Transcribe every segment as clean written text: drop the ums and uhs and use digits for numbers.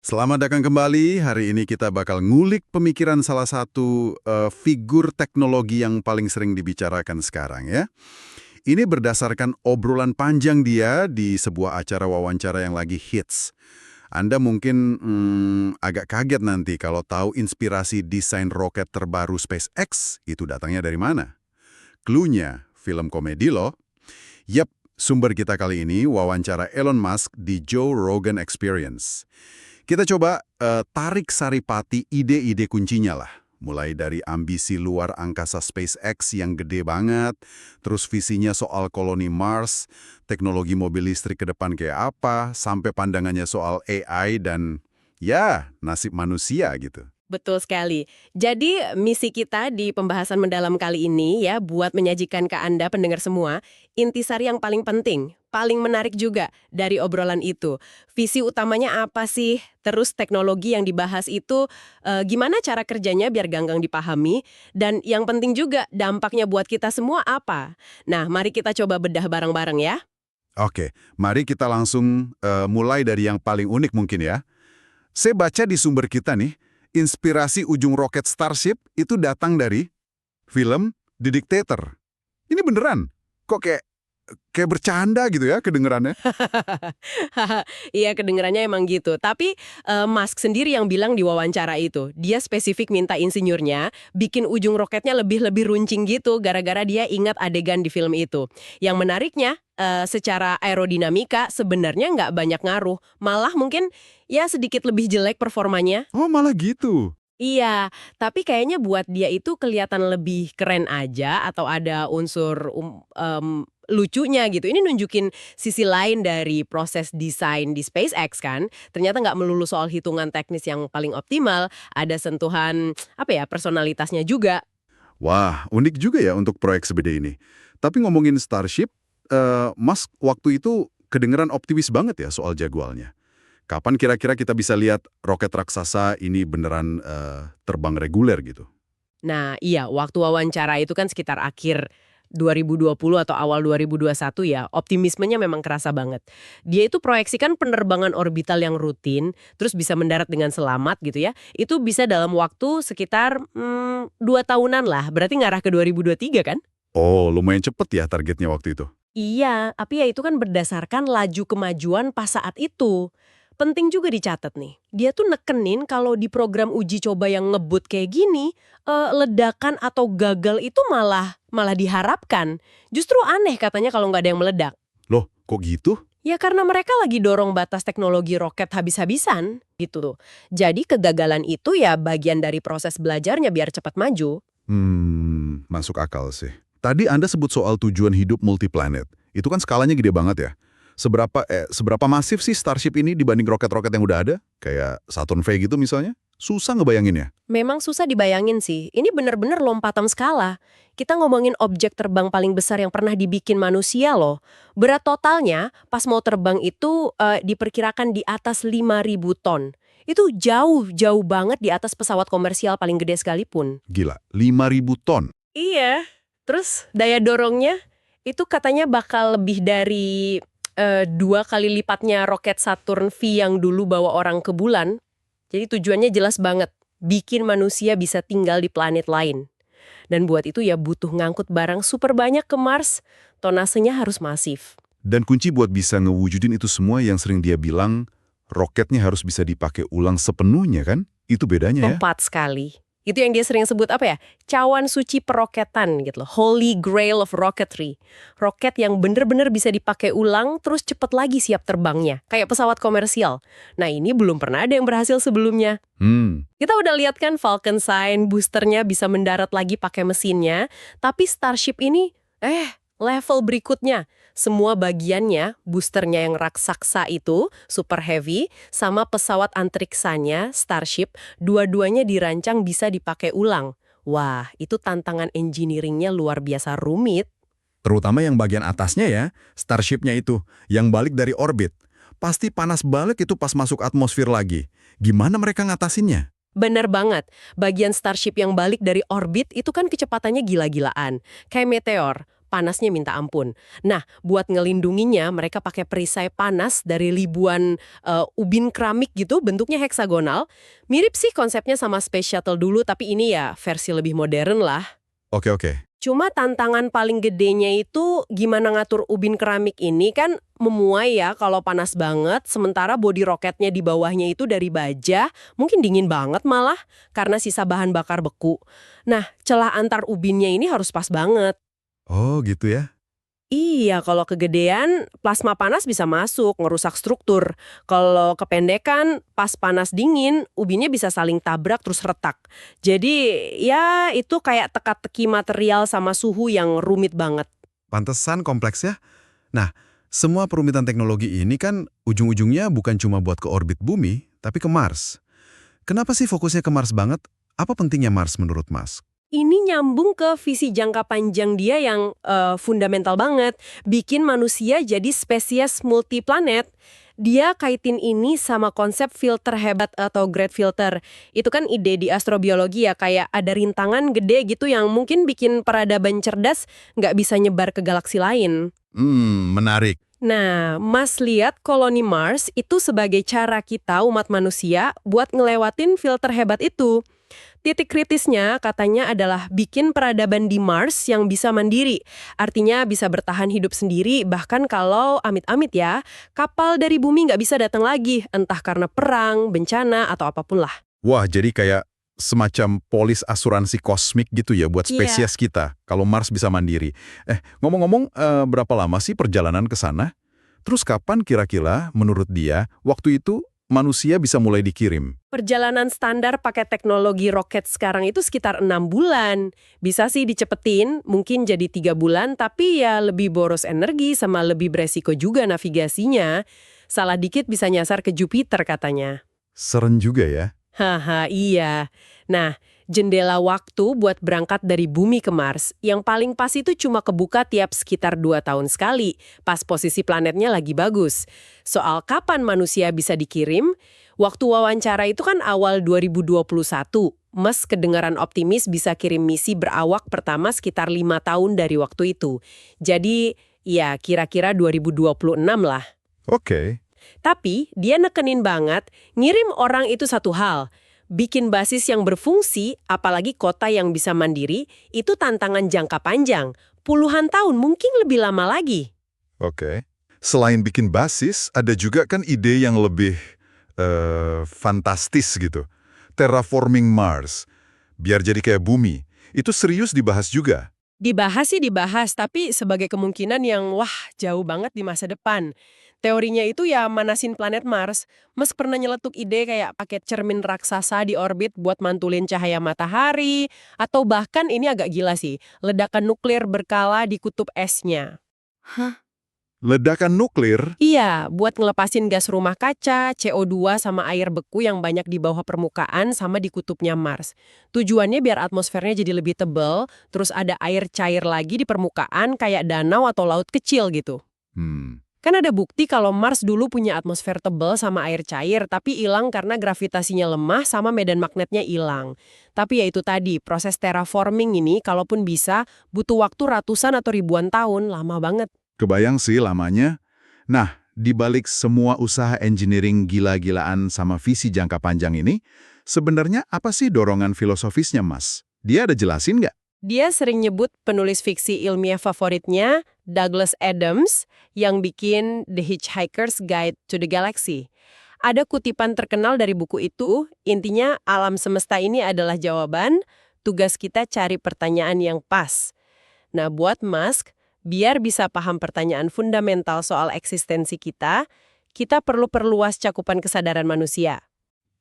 Selamat datang kembali. Hari ini kita bakal ngulik pemikiran salah satu figur teknologi yang paling sering dibicarakan sekarang ya. Ini berdasarkan obrolan panjang dia di sebuah acara wawancara yang lagi hits. Anda mungkin agak kaget nanti kalau tahu inspirasi desain roket terbaru SpaceX itu datangnya dari mana. Cluenya film komedi loh. Yap, sumber kita kali ini wawancara Elon Musk di Joe Rogan Experience. Kita coba tarik saripati ide-ide kuncinya lah. Mulai dari ambisi luar angkasa SpaceX yang gede banget, terus visinya soal koloni Mars, teknologi mobil listrik ke depan kayak apa, sampai pandangannya soal AI dan ya nasib manusia gitu. Betul sekali. Jadi misi kita di pembahasan mendalam kali ini ya buat menyajikan ke Anda pendengar semua intisari yang paling penting, paling menarik juga dari obrolan itu. Visi utamanya apa sih? Terus teknologi yang dibahas itu gimana cara kerjanya biar ganggang dipahami? Dan yang penting juga dampaknya buat kita semua apa? Nah, mari kita coba bedah bareng-bareng ya. Oke, mari kita langsung mulai dari yang paling unik mungkin ya. Saya baca di sumber kita nih, inspirasi ujung roket Starship itu datang dari film The Dictator. Ini beneran? Kok kayak bercanda gitu ya kedengerannya? Iya, kedengarannya emang gitu. Tapi Musk sendiri yang bilang di wawancara itu, dia spesifik minta insinyurnya bikin ujung roketnya lebih runcing gitu gara-gara dia ingat adegan di film itu. Yang menariknya, secara aerodinamika sebenarnya nggak banyak ngaruh. Malah mungkin ya sedikit lebih jelek performanya. Oh, malah gitu. Iya, tapi kayaknya buat dia itu kelihatan lebih keren aja atau ada unsur lucunya gitu. Ini nunjukin sisi lain dari proses desain di SpaceX kan. Ternyata nggak melulu soal hitungan teknis yang paling optimal, ada sentuhan apa ya personalitasnya juga. Wah, unik juga ya untuk proyek sebeda ini. Tapi ngomongin Starship, Musk waktu itu kedengeran optimis banget ya soal jadwalnya. Kapan kira-kira kita bisa lihat roket raksasa ini beneran terbang reguler gitu? Nah, iya, waktu wawancara itu kan sekitar akhir 2020 atau awal 2021 ya, optimismenya memang kerasa banget. Dia itu proyeksikan penerbangan orbital yang rutin, terus bisa mendarat dengan selamat gitu ya, itu bisa dalam waktu sekitar 2 tahunan lah, berarti ngarah ke 2023 kan? Oh, lumayan cepet ya targetnya waktu itu. Iya, tapi ya itu kan berdasarkan laju kemajuan pas saat itu. Penting juga dicatat nih, dia tuh nekenin kalau di program uji coba yang ngebut kayak gini, ledakan atau gagal itu malah diharapkan. Justru aneh katanya kalau nggak ada yang meledak. Loh, kok gitu? Ya karena mereka lagi dorong batas teknologi roket habis-habisan, gitu tuh. Jadi kegagalan itu ya bagian dari proses belajarnya biar cepat maju. Masuk akal sih. Tadi Anda sebut soal tujuan hidup multiplanet. Itu kan skalanya gede banget ya. Seberapa masif sih Starship ini dibanding roket-roket yang udah ada? Kayak Saturn V gitu misalnya? Susah ngebayanginnya. Memang susah dibayangin sih, ini bener-bener lompatan skala. Kita ngomongin objek terbang paling besar yang pernah dibikin manusia loh. Berat totalnya pas mau terbang itu diperkirakan di atas 5.000 ton. Itu jauh banget di atas pesawat komersial paling gede sekalipun. Gila, 5.000 ton. Iya, terus daya dorongnya itu katanya bakal lebih dari 2 kali lipatnya roket Saturn V yang dulu bawa orang ke bulan. Jadi tujuannya jelas banget, bikin manusia bisa tinggal di planet lain. Dan buat itu ya butuh ngangkut barang super banyak ke Mars, tonasenya harus masif. Dan kunci buat bisa ngewujudin itu semua yang sering dia bilang, roketnya harus bisa dipakai ulang sepenuhnya kan? Itu bedanya ya. Tepat sekali. Itu yang dia sering sebut apa ya? Cawan suci peroketan gitu loh. Holy Grail of Rocketry. Roket yang bener-bener bisa dipakai ulang terus cepet lagi siap terbangnya. Kayak pesawat komersial. Nah ini belum pernah ada yang berhasil sebelumnya. Kita udah lihat kan Falcon 9 boosternya bisa mendarat lagi pakai mesinnya. Tapi Starship ini, level berikutnya. Semua bagiannya, boosternya yang raksasa itu, super heavy, sama pesawat antariksanya, Starship, dua-duanya dirancang bisa dipakai ulang. Wah, itu tantangan engineeringnya luar biasa rumit. Terutama yang bagian atasnya ya, Starship-nya itu, yang balik dari orbit. Pasti panas balik itu pas masuk atmosfer lagi. Gimana mereka ngatasinnya? Bener banget, bagian Starship yang balik dari orbit itu kan kecepatannya gila-gilaan. Kayak meteor. panasnya minta ampun. Nah, buat ngelindunginya, mereka pakai perisai panas dari ribuan ubin keramik gitu, bentuknya heksagonal. Mirip sih konsepnya sama Space Shuttle dulu, tapi ini ya versi lebih modern lah. Oke, oke. Cuma tantangan paling gedenya itu gimana ngatur ubin keramik ini kan memuai ya kalau panas banget, sementara bodi roketnya di bawahnya itu dari baja, mungkin dingin banget malah karena sisa bahan bakar beku. Nah, celah antar ubinnya ini harus pas banget. Oh, gitu ya. Iya, kalau kegedean, plasma panas bisa masuk, ngerusak struktur. Kalau kependekan, pas panas dingin, ubinnya bisa saling tabrak terus retak. Jadi, ya itu kayak teka-teki material sama suhu yang rumit banget. Pantesan kompleks ya. Nah, semua perumitan teknologi ini kan ujung-ujungnya bukan cuma buat ke orbit bumi, tapi ke Mars. Kenapa sih fokusnya ke Mars banget? Apa pentingnya Mars menurut Mas? Ini nyambung ke visi jangka panjang dia yang fundamental banget. Bikin manusia jadi spesies multiplanet. Dia kaitin ini sama konsep filter hebat atau great filter. Itu kan ide di astrobiologi ya, kayak ada rintangan gede gitu yang mungkin bikin peradaban cerdas nggak bisa nyebar ke galaksi lain. Menarik. Nah, Mas lihat koloni Mars itu sebagai cara kita umat manusia buat ngelewatin filter hebat itu. Titik kritisnya katanya adalah bikin peradaban di Mars yang bisa mandiri. Artinya bisa bertahan hidup sendiri, bahkan kalau amit-amit ya, kapal dari bumi nggak bisa datang lagi, entah karena perang, bencana, atau apapun lah. Wah, jadi kayak semacam polis asuransi kosmik gitu ya buat spesies kita, kalau Mars bisa mandiri. Ngomong-ngomong, berapa lama sih perjalanan ke sana? Terus kapan kira-kira menurut dia waktu itu manusia bisa mulai dikirim? Perjalanan standar pakai teknologi roket sekarang itu sekitar 6 bulan. Bisa sih dicepetin, mungkin jadi 3 bulan, tapi ya lebih boros energi sama lebih beresiko juga navigasinya. Salah dikit bisa nyasar ke Jupiter katanya. Seren juga ya. Haha, iya. Nah, jendela waktu buat berangkat dari bumi ke Mars, yang paling pas itu cuma kebuka tiap sekitar 2 tahun sekali, pas posisi planetnya lagi bagus. Soal kapan manusia bisa dikirim, waktu wawancara itu kan awal 2021. Musk kedengaran optimis bisa kirim misi berawak pertama sekitar 5 tahun dari waktu itu. Jadi, ya kira-kira 2026 lah. Oke. Tapi dia nekenin banget, ngirim orang itu satu hal. Bikin basis yang berfungsi, apalagi kota yang bisa mandiri, itu tantangan jangka panjang. Puluhan tahun, mungkin lebih lama lagi. Oke. Selain bikin basis, ada juga kan ide yang lebih fantastis gitu. Terraforming Mars. Biar jadi kayak bumi. Itu serius dibahas juga. Dibahas sih dibahas, tapi sebagai kemungkinan yang jauh banget di masa depan. Teorinya itu ya manasin planet Mars. Musk pernah nyeletuk ide kayak pakai cermin raksasa di orbit buat mantulin cahaya matahari, atau bahkan ini agak gila sih, ledakan nuklir berkala di kutub esnya. Ledakan nuklir? Iya, buat ngelepasin gas rumah kaca, CO2 sama air beku yang banyak di bawah permukaan sama di kutubnya Mars. Tujuannya biar atmosfernya jadi lebih tebal, terus ada air cair lagi di permukaan kayak danau atau laut kecil gitu. Kan ada bukti kalau Mars dulu punya atmosfer tebal sama air cair, tapi hilang karena gravitasinya lemah sama medan magnetnya hilang. Tapi ya itu tadi, proses terraforming ini kalaupun bisa, butuh waktu ratusan atau ribuan tahun, lama banget. Kebayang sih lamanya. Nah, di balik semua usaha engineering gila-gilaan sama visi jangka panjang ini, sebenarnya apa sih dorongan filosofisnya, Mas? Dia ada jelasin nggak? Dia sering nyebut penulis fiksi ilmiah favoritnya, Douglas Adams, yang bikin The Hitchhiker's Guide to the Galaxy. Ada kutipan terkenal dari buku itu, intinya alam semesta ini adalah jawaban, tugas kita cari pertanyaan yang pas. Nah, buat Musk, biar bisa paham pertanyaan fundamental soal eksistensi kita perlu perluas cakupan kesadaran manusia.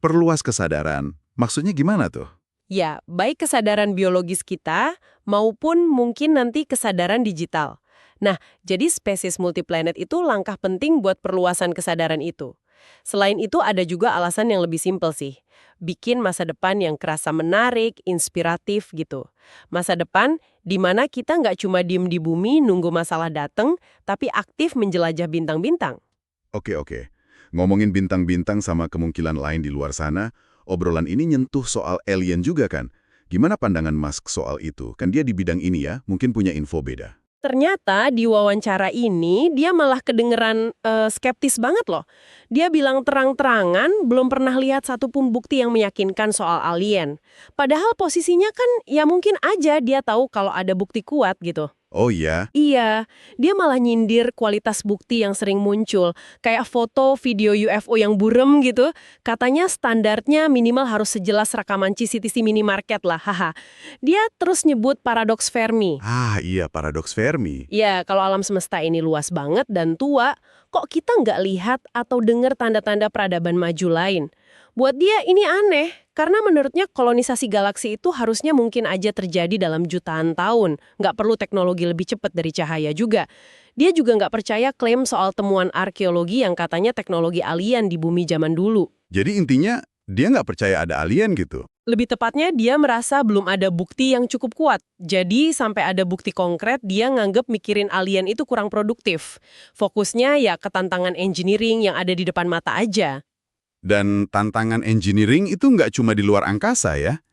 Perluas kesadaran. Maksudnya gimana tuh? Ya, baik kesadaran biologis kita maupun mungkin nanti kesadaran digital. Nah, jadi spesies multiplanet itu langkah penting buat perluasan kesadaran itu. Selain itu ada juga alasan yang lebih simpel sih. Bikin masa depan yang kerasa menarik, inspiratif gitu. Masa depan di mana kita nggak cuma diem di bumi nunggu masalah dateng, tapi aktif menjelajah bintang-bintang. Oke. Ngomongin bintang-bintang sama kemungkinan lain di luar sana, obrolan ini nyentuh soal alien juga kan? Gimana pandangan Musk soal itu? Kan dia di bidang ini ya, mungkin punya info beda. Ternyata di wawancara ini dia malah kedengeran skeptis banget loh. Dia bilang terang-terangan belum pernah lihat satupun bukti yang meyakinkan soal alien. Padahal posisinya kan ya mungkin aja dia tahu kalau ada bukti kuat gitu. Oh iya, Iya, dia malah nyindir kualitas bukti yang sering muncul. Kayak foto, video UFO yang burem gitu. Katanya standarnya minimal harus sejelas rekaman CCTV minimarket lah, haha. Dia terus nyebut paradoks Fermi. iya paradoks Fermi. Ya, kalau alam semesta ini luas banget dan tua, kok kita nggak lihat atau dengar tanda-tanda peradaban maju lain? Buat dia ini aneh, karena menurutnya kolonisasi galaksi itu harusnya mungkin aja terjadi dalam jutaan tahun. Nggak perlu teknologi lebih cepat dari cahaya juga. Dia juga nggak percaya klaim soal temuan arkeologi yang katanya teknologi alien di bumi zaman dulu. Jadi intinya dia nggak percaya ada alien gitu. Lebih tepatnya, dia merasa belum ada bukti yang cukup kuat. Jadi, sampai ada bukti konkret, dia nganggep mikirin alien itu kurang produktif. Fokusnya ya ke tantangan engineering yang ada di depan mata aja. Dan tantangan engineering itu nggak cuma di luar angkasa ya.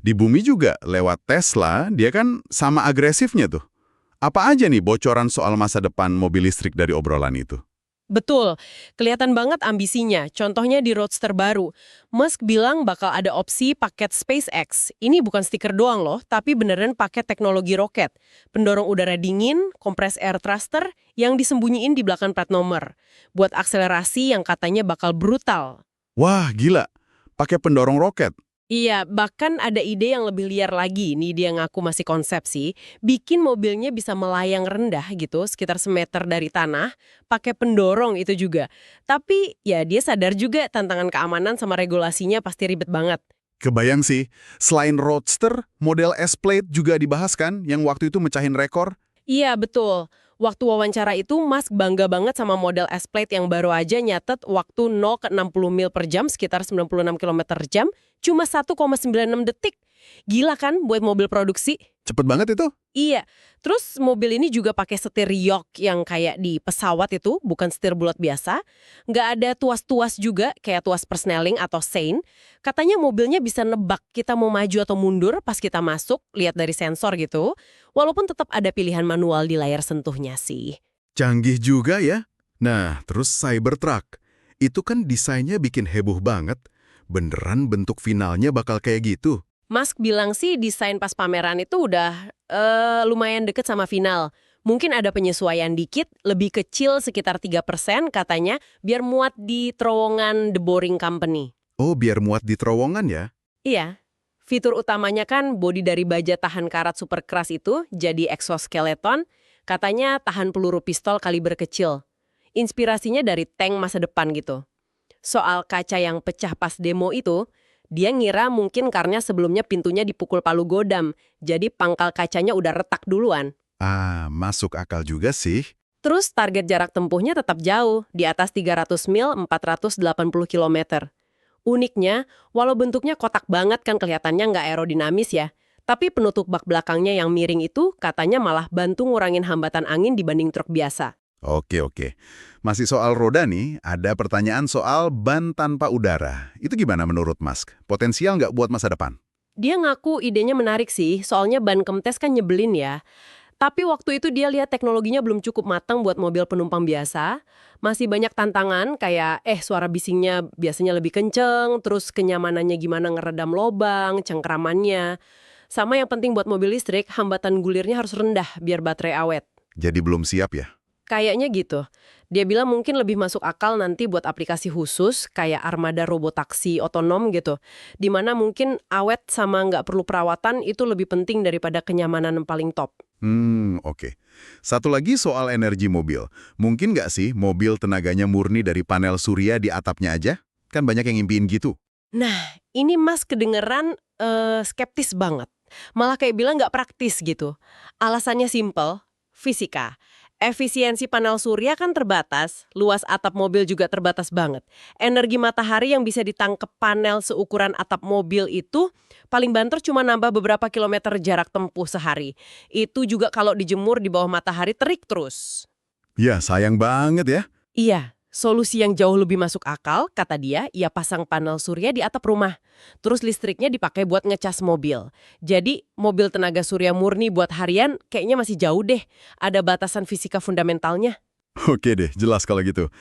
Di bumi juga lewat Tesla, dia kan sama agresifnya tuh. Apa aja nih bocoran soal masa depan mobil listrik dari obrolan itu? Betul, kelihatan banget ambisinya. Contohnya di Roadster baru. Musk bilang bakal ada opsi paket SpaceX. Ini bukan stiker doang loh, tapi beneran paket teknologi roket. Pendorong udara dingin, kompres air thruster, yang disembunyiin di belakang plat nomor. Buat akselerasi yang katanya bakal brutal. Wah, gila. Pakai pendorong roket. Iya, bahkan ada ide yang lebih liar lagi, nih dia ngaku masih konsep sih, bikin mobilnya bisa melayang rendah gitu, sekitar semeter dari tanah, pakai pendorong itu juga. Tapi ya dia sadar juga tantangan keamanan sama regulasinya pasti ribet banget. Kebayang sih, selain Roadster, model S-Plate juga dibahas kan, yang waktu itu mecahin rekor? Iya, betul. Waktu wawancara itu, Musk bangga banget sama model S-Plate yang baru aja nyatet waktu 0 ke 60 mil per jam, sekitar 96 km per jam, cuma 1,96 detik. Gila kan buat mobil produksi? Cepet banget itu? Iya, terus mobil ini juga pakai setir yoke yang kayak di pesawat itu, bukan setir bulat biasa. Nggak ada tuas-tuas juga, kayak tuas persneling atau sein. Katanya mobilnya bisa nebak kita mau maju atau mundur pas kita masuk, lihat dari sensor gitu. Walaupun tetap ada pilihan manual di layar sentuhnya sih. Canggih juga ya. Nah, terus Cybertruck. Itu kan desainnya bikin heboh banget. Beneran bentuk finalnya bakal kayak gitu? Musk bilang sih desain pas pameran itu udah lumayan deket sama final. Mungkin ada penyesuaian dikit, lebih kecil sekitar 3% katanya, biar muat di terowongan The Boring Company. Oh, biar muat di terowongan ya? Iya, fitur utamanya kan bodi dari baja tahan karat super keras itu jadi exoskeleton, katanya tahan peluru pistol kaliber kecil. Inspirasinya dari tank masa depan gitu. Soal kaca yang pecah pas demo itu, dia ngira mungkin karena sebelumnya pintunya dipukul palu godam, jadi pangkal kacanya udah retak duluan. Ah, masuk akal juga sih. Terus target jarak tempuhnya tetap jauh, di atas 300 mil 480 km. Uniknya, walau bentuknya kotak banget kan kelihatannya nggak aerodinamis ya, tapi penutup bak belakangnya yang miring itu katanya malah bantu ngurangin hambatan angin dibanding truk biasa. Oke. Masih soal roda nih, ada pertanyaan soal ban tanpa udara. Itu gimana menurut Musk? Potensial nggak buat masa depan? Dia ngaku idenya menarik sih, soalnya ban kempes kan nyebelin ya. Tapi waktu itu dia lihat teknologinya belum cukup matang buat mobil penumpang biasa. Masih banyak tantangan kayak suara bisingnya biasanya lebih kenceng, terus kenyamanannya gimana ngeredam lobang, cengkramannya. Sama yang penting buat mobil listrik, hambatan gulirnya harus rendah biar baterai awet. Jadi belum siap ya? Kayaknya gitu. Dia bilang mungkin lebih masuk akal nanti buat aplikasi khusus kayak armada robotaksi otonom gitu. Dimana mungkin awet sama nggak perlu perawatan itu lebih penting daripada kenyamanan yang paling top. Oke. Satu lagi soal energi mobil. Mungkin nggak sih mobil tenaganya murni dari panel surya di atapnya aja? Kan banyak yang ngimpiin gitu. Nah, ini Mas kedengeran skeptis banget. Malah kayak bilang nggak praktis gitu. Alasannya simple, fisika. Efisiensi panel surya kan terbatas, luas atap mobil juga terbatas banget. Energi matahari yang bisa ditangkep panel seukuran atap mobil itu paling banter cuma nambah beberapa kilometer jarak tempuh sehari. Itu juga kalau dijemur di bawah matahari terik terus. Ya, sayang banget ya. Iya, Solusi yang jauh lebih masuk akal, kata dia, ia pasang panel surya di atap rumah. Terus listriknya dipakai buat ngecas mobil. Jadi, mobil tenaga surya murni buat harian kayaknya masih jauh deh. Ada batasan fisika fundamentalnya. Oke deh, jelas kalau gitu.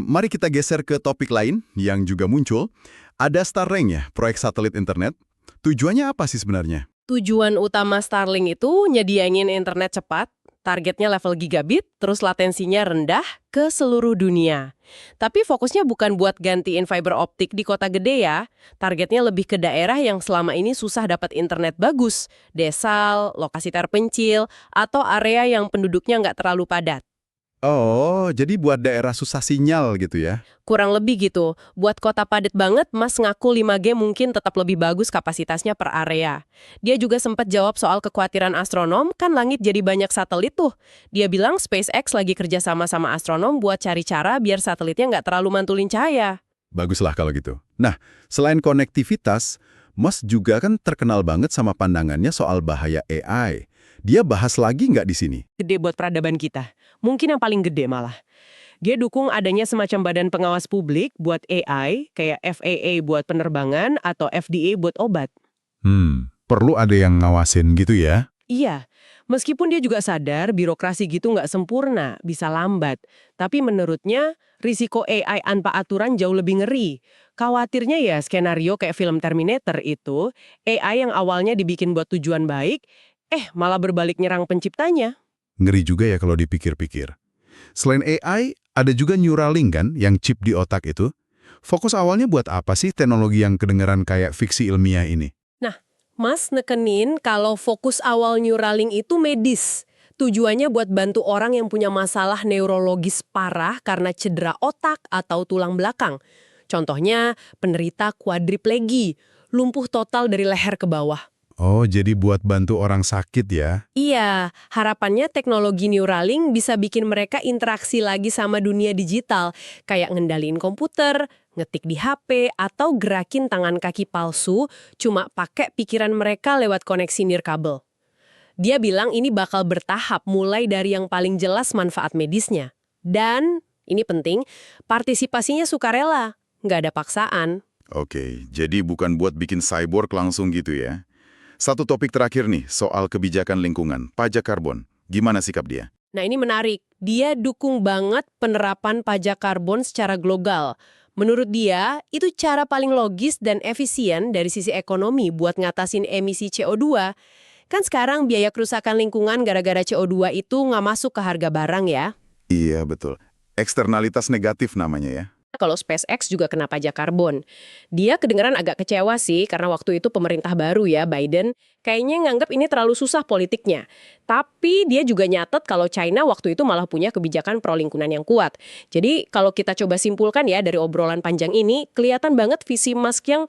Mari kita geser ke topik lain yang juga muncul. Ada Starlink ya, proyek satelit internet. Tujuannya apa sih sebenarnya? Tujuan utama Starlink itu nyediain internet cepat, targetnya level gigabit, terus latensinya rendah ke seluruh dunia. Tapi fokusnya bukan buat gantiin fiber optik di kota gede ya. Targetnya lebih ke daerah yang selama ini susah dapat internet bagus. Desa, lokasi terpencil, atau area yang penduduknya nggak terlalu padat. Oh, jadi buat daerah susah sinyal gitu ya? Kurang lebih gitu. Buat kota padat banget, Mas ngaku 5G mungkin tetap lebih bagus kapasitasnya per area. Dia juga sempat jawab soal kekhawatiran astronom, kan langit jadi banyak satelit tuh. Dia bilang SpaceX lagi kerja sama astronom buat cari cara biar satelitnya nggak terlalu mantulin cahaya. Baguslah kalau gitu. Nah, selain konektivitas, Mas juga kan terkenal banget sama pandangannya soal bahaya AI. Dia bahas lagi nggak di sini? Gede buat peradaban kita. Mungkin yang paling gede malah. Dia dukung adanya semacam badan pengawas publik buat AI, kayak FAA buat penerbangan atau FDA buat obat. Perlu ada yang ngawasin gitu ya? Iya, meskipun dia juga sadar birokrasi gitu nggak sempurna, bisa lambat. Tapi menurutnya, risiko AI tanpa aturan jauh lebih ngeri. Khawatirnya ya skenario kayak film Terminator itu, AI yang awalnya dibikin buat tujuan baik, malah berbalik nyerang penciptanya. Ngeri juga ya kalau dipikir-pikir. Selain AI, ada juga Neuralink kan yang chip di otak itu. Fokus awalnya buat apa sih teknologi yang kedengeran kayak fiksi ilmiah ini? Mas nekenin kalau fokus awal Neuralink itu medis. Tujuannya buat bantu orang yang punya masalah neurologis parah karena cedera otak atau tulang belakang. Contohnya penderita kuadriplegi, lumpuh total dari leher ke bawah. Oh, jadi buat bantu orang sakit ya? Iya, harapannya teknologi Neuralink bisa bikin mereka interaksi lagi sama dunia digital, kayak ngendaliin komputer, ngetik di HP, atau gerakin tangan kaki palsu, cuma pakai pikiran mereka lewat koneksi nirkabel. Dia bilang ini bakal bertahap mulai dari yang paling jelas manfaat medisnya. Dan, ini penting, partisipasinya sukarela, nggak ada paksaan. Oke, jadi bukan buat bikin cyborg langsung gitu ya? Satu topik terakhir nih, soal kebijakan lingkungan, pajak karbon. Gimana sikap dia? Nah ini menarik, dia dukung banget penerapan pajak karbon secara global. Menurut dia, itu cara paling logis dan efisien dari sisi ekonomi buat ngatasin emisi CO2. Kan sekarang biaya kerusakan lingkungan gara-gara CO2 itu nggak masuk ke harga barang ya. Iya, betul. Eksternalitas negatif namanya ya. Kalau SpaceX juga kena pajak karbon. Dia kedengaran agak kecewa sih karena waktu itu pemerintah baru ya, Biden, kayaknya nganggap ini terlalu susah politiknya. Tapi dia juga nyatet kalau China waktu itu malah punya kebijakan pro-lingkungan yang kuat. Jadi kalau kita coba simpulkan ya dari obrolan panjang ini, kelihatan banget visi Musk yang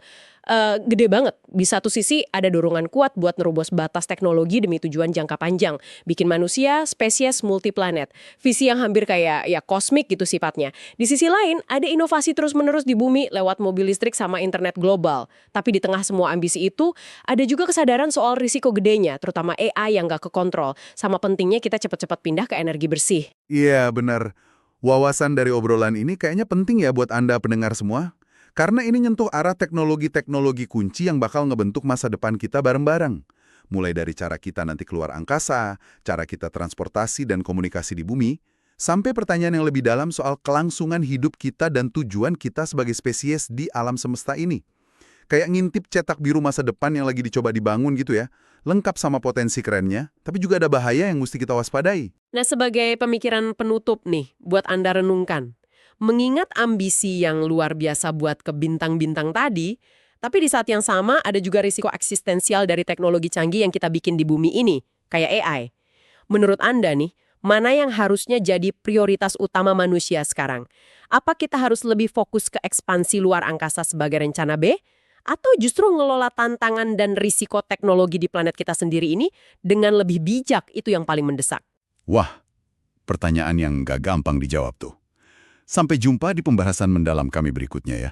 gede banget. Di satu sisi ada dorongan kuat buat nerobos batas teknologi demi tujuan jangka panjang. Bikin manusia spesies multiplanet. Visi yang hampir kayak ya kosmik gitu sifatnya. Di sisi lain ada inovasi terus-menerus di bumi lewat mobil listrik sama internet global. Tapi di tengah semua ambisi itu ada juga kesadaran soal risiko gedenya, terutama AI yang gak kekontrol. Sama pentingnya kita cepat-cepat pindah ke energi bersih. Iya, benar. Wawasan dari obrolan ini kayaknya penting ya buat Anda pendengar semua. Karena ini nyentuh arah teknologi-teknologi kunci yang bakal ngebentuk masa depan kita bareng-bareng. Mulai dari cara kita nanti keluar angkasa, cara kita transportasi dan komunikasi di bumi, sampai pertanyaan yang lebih dalam soal kelangsungan hidup kita dan tujuan kita sebagai spesies di alam semesta ini. Kayak ngintip cetak biru masa depan yang lagi dicoba dibangun gitu ya. Lengkap sama potensi kerennya, tapi juga ada bahaya yang mesti kita waspadai. Nah sebagai pemikiran penutup nih, buat Anda renungkan. Mengingat ambisi yang luar biasa buat ke bintang-bintang tadi, tapi di saat yang sama ada juga risiko eksistensial dari teknologi canggih yang kita bikin di bumi ini, kayak AI. Menurut Anda nih, mana yang harusnya jadi prioritas utama manusia sekarang? Apa kita harus lebih fokus ke ekspansi luar angkasa sebagai rencana B? Atau justru ngelola tantangan dan risiko teknologi di planet kita sendiri ini dengan lebih bijak itu yang paling mendesak? Wah, pertanyaan yang gak gampang dijawab tuh. Sampai jumpa di pembahasan mendalam kami berikutnya ya.